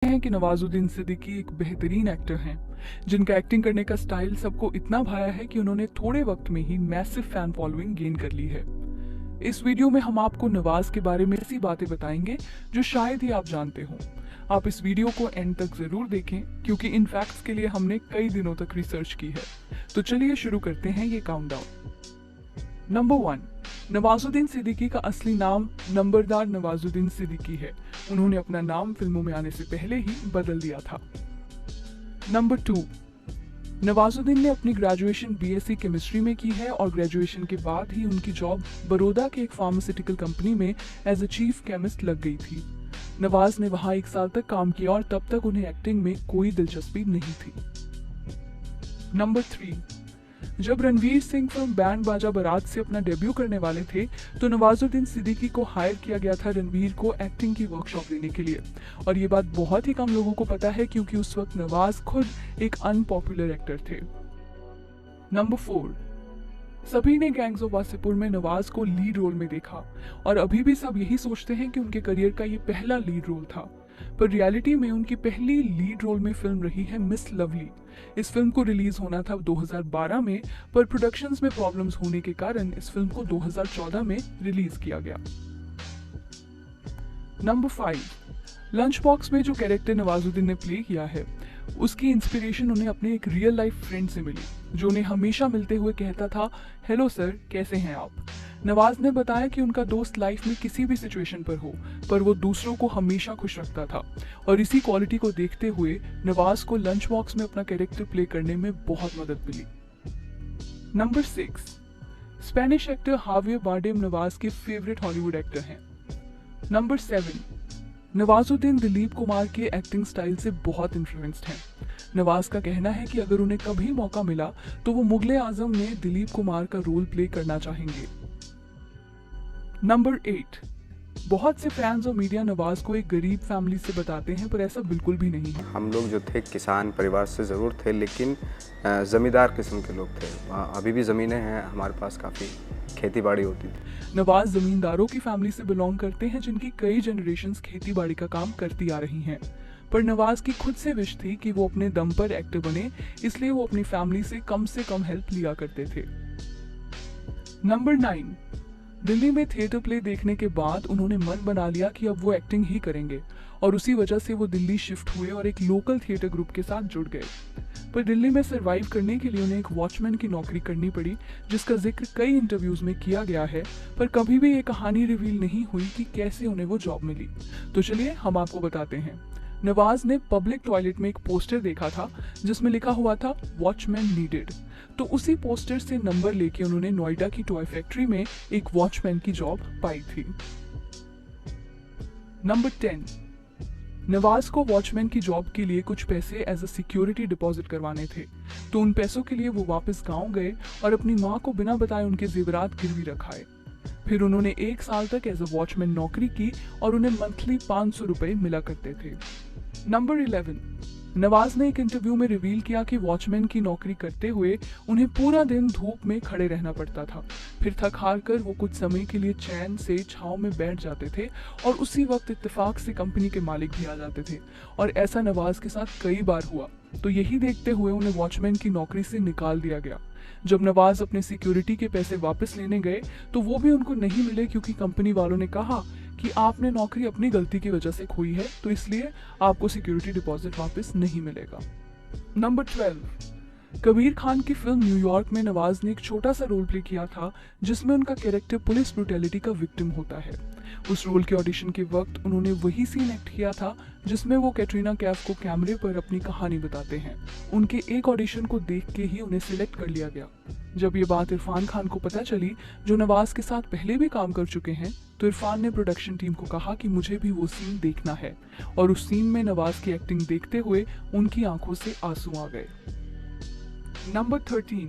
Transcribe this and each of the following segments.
हैं कि नवाजुद्दीन सिद्दीकी एक बेहतरीन एक्टर हैं जिनका एक्टिंग करने का स्टाइल सबको इतना भाया है कि उन्होंने थोड़े वक्त में ही मैसिव फैन फॉलोइंग गेन कर ली है। इस वीडियो में हम आपको नवाज के बारे में ऐसी बातें बताएंगे जो शायद ही आप जानते हो। आप इस वीडियो को एंड तक जरूर देखें क्योंकि इन फैक्ट्स के लिए हमने कई दिनों तक रिसर्च की है। तो चलिए शुरू करते हैं ये काउंटडाउन। नंबर 1, नवाजुद्दीन सिद्दीकी का असली नाम नंबरदार नवाजुद्दीन सिद्दीकी है। उन्होंने अपना नाम फिल्मों में आने से पहले ही बदल दिया था। नंबर 2, नवाजुद्दीन ने अपनी ग्रेजुएशन बीएससी केमिस्ट्री में की है और ग्रेजुएशन के बाद ही उनकी जॉब बड़ौदा के एक फार्मास्यूटिकल कंपनी में एज अ चीफ केमिस्ट लग गई थी। नवाज ने वहां 1 साल तक काम किया और तब तक उन्हें एक्टिंग में कोई दिलचस्पी नहीं थी। नंबर 3, जब रणवीर सिंह फिल्म बैंड बाजा बारात से अपना डेब्यू करने वाले थे तो नवाजुद्दीन सिद्दीकी को हायर किया गया था रणवीर को एक्टिंग की वर्कशॉप देने के लिए। और ये बात बहुत ही कम लोगों को पता है क्योंकि उस वक्त नवाज खुद एक अनपॉपुलर एक्टर थे। नंबर 4, सभी ने गैंग्स ऑफ वासेपुर में नवाज को लीड रोल में देखा और अभी भी सब यही सोचते हैं कि उनके करियर का ये पहला लीड रोल था, पर रियलिटी में उनकी पहली लीड रोल में फिल्म रही है मिस लवली। इस फिल्म को रिलीज होना था 2012 में, पर प्रोडक्शंस में प्रॉब्लम्स होने के कारण इस फिल्म को 2014 में रिलीज किया गया। नंबर 5, लंच बॉक्स में जो कैरेक्टर नवाजुद्दीन ने प्ले किया है उसकी इंस्पिरेशन उन्हें अपने एक रियल लाइफ फ्रेंड से मिली जो उन्हें हमेशा मिलते हुए कहता था, हेलो सर, कैसे हैं आप। नवाज ने बताया कि उनका दोस्त लाइफ में किसी भी सिचुएशन पर हो पर वो दूसरों को हमेशा खुश रखता था और इसी क्वालिटी को देखते हुए नवाज को लंच बॉक्स में अपना कैरेक्टर प्ले करने में बहुत मदद मिली। Number 6, Spanish actor Javier Bardem Nawaz के फेवरेट हॉलीवुड एक्टर हैं। नंबर 7, नवाजुद्दीन दिलीप कुमार के एक्टिंग स्टाइल से बहुत इन्फ्लुएंस्ड हैं। नवाज का कहना है कि अगर उन्हें कभी मौका मिला तो वो मुगले आजम में दिलीप कुमार का रोल प्ले करना चाहेंगे। नंबर 8, बहुत से फैंस और मीडिया नवाज को एक गरीब फैमिली से बताते हैं पर ऐसा बिल्कुल भी नहीं है। हम लोग जो थे किसान परिवार से ज़रूर थे लेकिन ज़मींदार किस्म के लोग थे। अभी भी ज़मीनें हैं हमारे पास, काफ़ी खेती बाड़ी होती थी। नवाज ज़मींदारों की फैमिली से बिलोंग करते हैं जिनकी कई जनरेशन्स खेती बाड़ी का काम करती आ रही हैं, पर नवाज की खुद से विश थी कि वो अपने दम पर एक्टर बने, इसलिए वो अपनी फैमिली से कम हेल्प लिया करते थे। नंबर 9, दिल्ली में थिएटर प्ले देखने के बाद उन्होंने मन बना लिया कि अब वो एक्टिंग ही करेंगे और उसी वजह से वो दिल्ली शिफ्ट हुए और एक लोकल थिएटर ग्रुप के साथ जुड़ गए। पर दिल्ली में सरवाइव करने के लिए उन्हें एक वॉचमैन की नौकरी करनी पड़ी जिसका जिक्र कई इंटरव्यूज में किया गया है, पर कभी भी ये कहानी रिवील नहीं हुई कि कैसे उन्हें वो जॉब मिली। तो चलिए हम आपको बताते हैं। नवाज ने पब्लिक टॉयलेट में एक पोस्टर देखा था जिसमें लिखा हुआ था वॉचमैन नीडेड, तो उसी पोस्टर से नंबर लेके उन्होंने नोएडा की टॉय फैक्ट्री में एक वॉचमैन की जॉब पाई थी। नंबर 10, नवाज को वॉचमैन की जॉब के लिए कुछ पैसे एज अ सिक्योरिटी डिपॉजिट करवाने थे, तो उन पैसों के लिए वो वापस गांव गए और अपनी माँ को बिना बताए उनके जेवरात गिरवी रखाए। फिर उन्होंने 1 साल तक एज अ वॉचमैन नौकरी की और उन्हें मंथली 500 रुपए मिला करते थे। नंबर 11, नवाज ने एक इंटरव्यू में रिवील किया कि वॉचमैन की नौकरी करते हुए उन्हें पूरा दिन धूप में खड़े रहना पड़ता था, फिर थक हार कर वो कुछ समय के लिए चैन से छांव में बैठ जाते थे और उसी वक्त इत्तेफाक से कंपनी के मालिक भी आ जाते थे और ऐसा नवाज के साथ कई बार हुआ। तो यही देखते हुए उन्हें वॉचमैन की नौकरी से निकाल दिया गया। जब नवाज अपने सिक्योरिटी के पैसे वापस लेने गए तो वो भी उनको नहीं मिले क्योंकि कंपनी वालों ने कहा कि आपने नौकरी अपनी गलती की वजह से खोई है, तो इसलिए आपको सिक्योरिटी डिपॉजिट वापस नहीं मिलेगा। नंबर 12, कबीर खान की फिल्म न्यूयॉर्क में नवाज ने एक छोटा सा रोल प्ले किया था जिसमें उनका कैरेक्टर पुलिस ब्रूटैलिटी का विक्टिम होता है। उस रोल के ऑडिशन के वक्त उन्होंने वही सीन एक्ट किया था जिसमें वो कैटरीना कैफ को कैमरे पर अपनी कहानी बताते हैं। उनके एक ऑडिशन को देख के ही उन्हें सिलेक्ट कर लिया गया। जब ये बात इरफान खान को पता चली जो नवाज के साथ पहले भी काम कर चुके हैं, तो इरफान ने प्रोडक्शन टीम को कहा कि मुझे भी वो सीन देखना है और उस सीन में नवाज की एक्टिंग देखते हुए उनकी आंखों से आंसू आ गए। नंबर 13,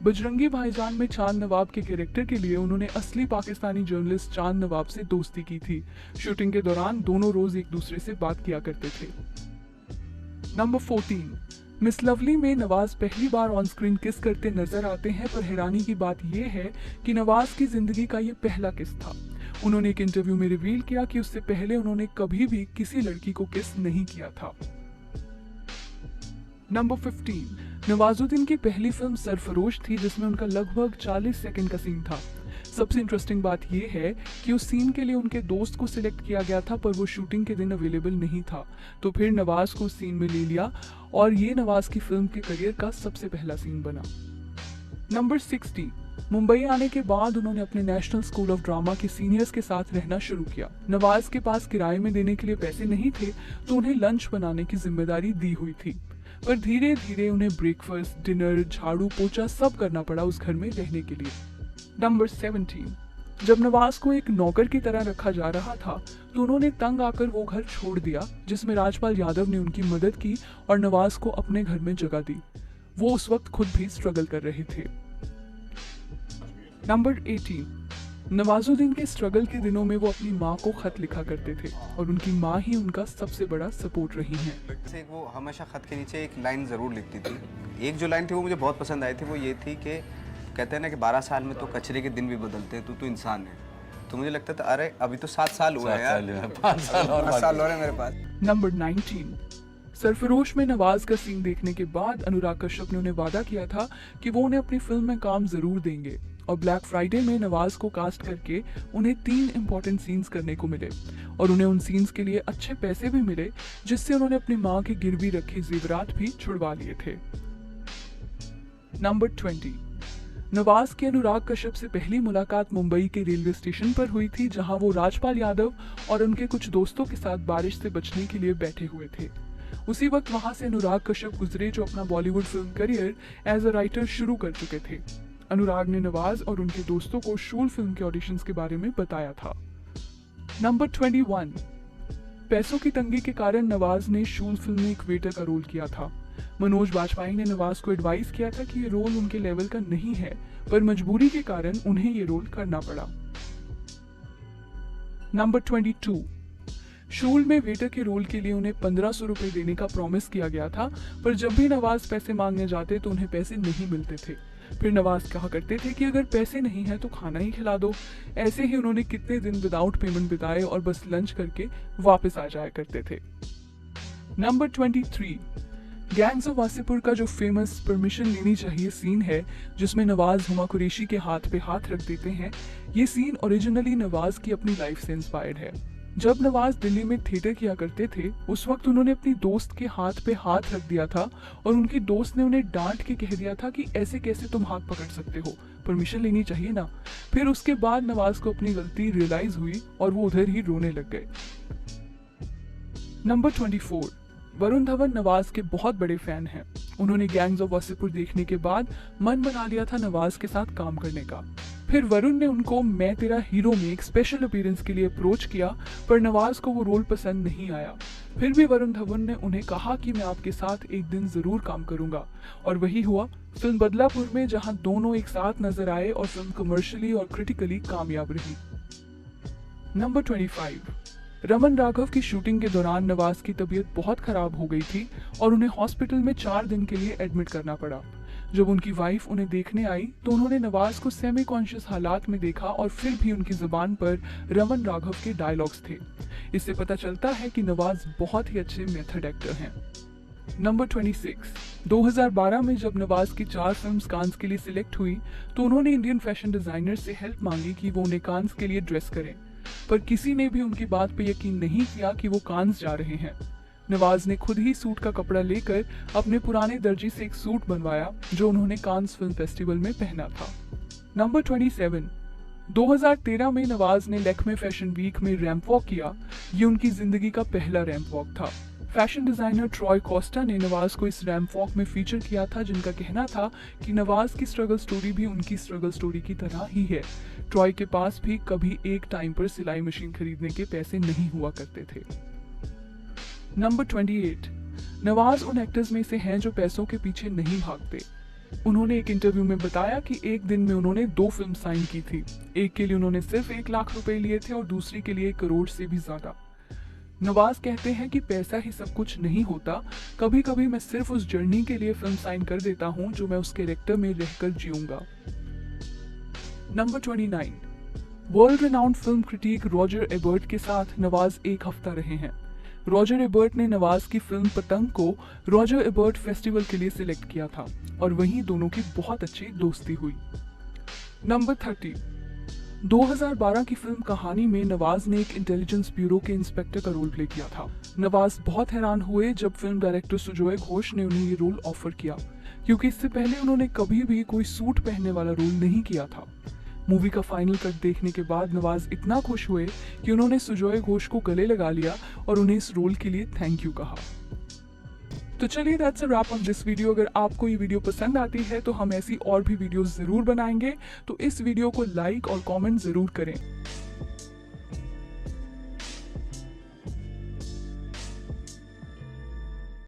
बजरंगी भाईजान में चांद नवाब के कैरेक्टर के लिए उन्होंने असली पाकिस्तानी जर्नलिस्ट चांद नवाब से दोस्ती की थी। शूटिंग के दौरान दोनों रोज एक दूसरे से बात किया करते थे। नंबर 14, मिस लवली में नवाज पहली बार ऑन स्क्रीन किस करते नजर आते हैं, पर हैरानी की बात यह है कि नवाज की जिंदगी का ये पहला किस था। उन्होंने एक इंटरव्यू में रिवील किया कि उससे पहले उन्होंने कभी भी किसी लड़की को किस नहीं किया था। नंबर 15, नवाजुद्दीन की पहली फिल्म सरफरोश थी जिसमें उनका लगभग 40 सेकंड का सीन था। सबसे इंटरेस्टिंग बात यह है कि उस सीन के लिए उनके दोस्त को सिलेक्ट किया गया था, पर वो शूटिंग के दिन अवेलेबल नहीं था, तो फिर नवाज को उस सीन में ले लिया और ये नवाज की फिल्म के करियर का सबसे पहला सीन बना। नंबर 60, मुंबई आने के बाद उन्होंने अपने नेशनल स्कूल ऑफ ड्रामा के सीनियर्स के साथ रहना शुरू किया। नवाज के पास किराए में देने के लिए पैसे नहीं थे, तो उन्हें लंच बनाने की जिम्मेदारी दी हुई थी, पर धीरे धीरे उन्हें ब्रेकफास्ट, डिनर, झाड़ू पोछा सब करना पड़ा उस घर में रहने के लिए। नंबर 17, जब नवाज को एक नौकर की तरह रखा जा रहा था तो उन्होंने तंग आकर वो घर छोड़ दिया जिसमें राजपाल यादव ने उनकी मदद की और नवाज को अपने घर में जगह दी। वो उस वक्त खुद भी स्ट्रगल कर रहे थे। नंबर 18, नवाजुद्दीन के स्ट्रगल के दिनों में वो अपनी माँ को खत लिखा करते थे और उनकी माँ ही उनका सबसे बड़ा सपोर्ट रही हैं। वो हमेशा खत के नीचे एक लाइन ज़रूर लिखती थी। एक जो लाइन थी वो मुझे बहुत पसंद आई थी, वो ये थी कि कहते हैं ना कि 12 साल में तो कचरे के दिन भी बदलते हैं, तू तो इंसान है। तो मुझे लगता था अरे अभी तो 7 साल हुए हैं यार, 5 साल और 5 साल हो रहे हैं मेरे पास। नंबर 19, सरफरोश में नवाज का सीन देखने के बाद अनुराग कश्यप ने उन्हें वादा किया था कि वो उन्हें अपनी फिल्म में काम जरूर देंगे और ब्लैक फ्राइडे में नवाज को कास्ट करके उन्हें 3 इंपॉर्टेंट सीन्स करने को मिले और उन्हें उन सीन्स के लिए अच्छे पैसे भी मिले, जिससे उन्होंने अपनी माँ के गिरवी रखे जेवरात भी छुड़वा लिए थे। नंबर 20, नवाज की अनुराग कश्यप से पहली मुलाकात मुंबई के रेलवे स्टेशन पर हुई थी, जहां वो राजपाल यादव और उनके कुछ दोस्तों के साथ बारिश से बचने के लिए बैठे हुए थे। उसी वक्त वहां से अनुराग कश्यप गुजरे जो अपना Bollywood film career as a writer शुरू कर चुके थे। अनुराग ने नवाज और उनके दोस्तों को शूल फिल्म के ऑडिशंस के बारे में बताया था। नंबर 21, पैसों की तंगी के कारण नवाज ने शूल फिल्म में एक वेटर का रोल किया था। मनोज बाजपेयी ने नवाज को एडवाइस किया था कि ये रोल उनके लेवल का नहीं है, पर मजबूरी के कारण उन्हें ये रोल करना पड़ा। नंबर 22, शूल में वेटर के रोल के लिए उन्हें 1500 रुपए देने का प्रॉमिस किया गया था, पर जब भी नवाज पैसे मांगने जाते तो उन्हें पैसे नहीं मिलते थे। फिर नवाज कहा करते थे कि अगर पैसे नहीं है तो खाना ही खिला दो। ऐसे ही उन्होंने कितने दिन विदाउट पेमेंट बिताए और बस लंच करके वापस आ जाया करते थे। नंबर 23, गैंग्स ऑफ वासेपुर का जो फेमस परमिशन लेनी चाहिए सीन है, जिसमें नवाज हुमा कुरैशी के हाथ पे हाथ रख देते हैं, ये सीन ओरिजिनली नवाज की अपनी लाइफ से इंस्पायर्ड है। जब नवाज दिल्ली में थिएटर किया करते थे, उस वक्त उन्होंने अपनी दोस्त के हाथ पे हाथ रख दिया था और उनकी दोस्त ने उन्हें डांट के कह दिया था कि ऐसे कैसे तुम हाथ पकड़ सकते हो, परमिशन लेनी चाहिए ना। फिर उसके बाद नवाज को अपनी गलती रियलाइज हुई और वो उधर ही रोने लग गए। नंबर 24, वरुण धवन नवाज के बहुत बड़े फैन हैं। उन्होंने गैंग्स ऑफ वासेपुर देखने के बाद मन बना लिया था नवाज के साथ काम करने का। फिर वरुण ने उनको मैं तेरा हीरो में एक स्पेशल अपीयरेंस के लिए अप्रोच किया, पर नवाज को वो रोल पसंद नहीं आया। फिर भी वरुण धवन ने उन्हें कहा कि मैं आपके साथ एक दिन जरूर काम करूंगा, और वही हुआ फिल्म बदलापुर में, जहां दोनों एक साथ नजर आए और फिल्म कमर्शियली और क्रिटिकली कामयाब रही। नंबर 25, रमन राघव की शूटिंग के दौरान नवाज की तबीयत बहुत खराब हो गई थी और उन्हें हॉस्पिटल में 4 दिन के लिए एडमिट करना पड़ा। जब उनकी वाइफ उन्हें देखने आई तो उन्होंने नवाज को सेमी कॉन्शियस हालात में देखा और फिर भी उनकी जुबान पर रमन राघव के डायलॉग्स थे। इससे पता चलता है कि नवाज बहुत ही अच्छे मेथड एक्टर हैं। नंबर 26, 2012 में जब नवाज की 4 फिल्म्स कांस के लिए सिलेक्ट हुई तो उन्होंने इंडियन फैशन डिजाइनर से हेल्प मांगी कि वो उन्हें कांस के लिए ड्रेस करें, पर किसी ने भी उनकी बात पे यकीन नहीं किया कि वो कांस जा रहे हैं। नवाज ने खुद ही सूट का कपड़ा लेकर अपने पुराने दर्जी से एक सूट बनवाया जो उन्होंने कांस फिल्म फेस्टिवल में पहना था। नंबर 27, 2013 में नवाज ने लैक्मे फैशन वीक में रैंप वॉक किया। ये उनकी जिंदगी का पहला रैंप वॉक था। फैशन डिजाइनर ट्रॉय कोस्टा ने नवाज को इस रैंप वॉक में फीचर किया था, जिनका कहना था कि नवाज की स्ट्रगल स्टोरी भी उनकी स्ट्रगल स्टोरी की तरह ही है। ट्रॉय के पास भी कभी एक टाइम पर सिलाई मशीन खरीदने के पैसे नहीं हुआ करते थे। नंबर 28, नवाज उन एक्टर्स में से हैं जो पैसों के पीछे नहीं भागते। उन्होंने एक इंटरव्यू में बताया कि एक दिन में उन्होंने 2 फिल्म साइन की थी। एक के लिए उन्होंने सिर्फ 1 लाख रुपए लिए थे और दूसरी के लिए 1 करोड़ से भी ज्यादा। नवाज कहते हैं कि पैसा ही सब कुछ नहीं होता, कभी कभी मैं सिर्फ उस जर्नी के लिए फिल्म साइन कर देता हूं जो मैं उस कैरेक्टर में रहकर जीऊंगा। Number 29, world renowned film critic Roger Ebert के साथ नवाज एक हफ्ता रहे हैं। रॉजर एबर्ट ने नवाज की फिल्म पतंग को रॉजर एबर्ट फेस्टिवल के लिए सिलेक्ट किया था और वहीं दोनों की बहुत अच्छी दोस्ती हुई। नंबर 30। 2012 की फिल्म कहानी में नवाज ने एक इंटेलिजेंस ब्यूरो के इंस्पेक्टर का रोल प्ले किया था। नवाज बहुत हैरान हुए जब फिल्म डायरेक्टर सुजोय घोष ने उन्हें ये रोल ऑफर किया, क्योंकि इससे पहले उन्होंने कभी भी कोई सूट पहनने वाला रोल नहीं किया था। मूवी का फाइनल कट देखने के बाद नवाज इतना खुश हुए कि उन्होंने सुजोय घोष को गले लगा लिया और उन्हें इस रोल के लिए थैंक यू कहा। तो चलिए that's a wrap on this video. अगर आपको ये वीडियो पसंद आती है तो हम ऐसी और भी वीडियोस जरूर बनाएंगे, तो इस वीडियो को लाइक और कमेंट जरूर करें।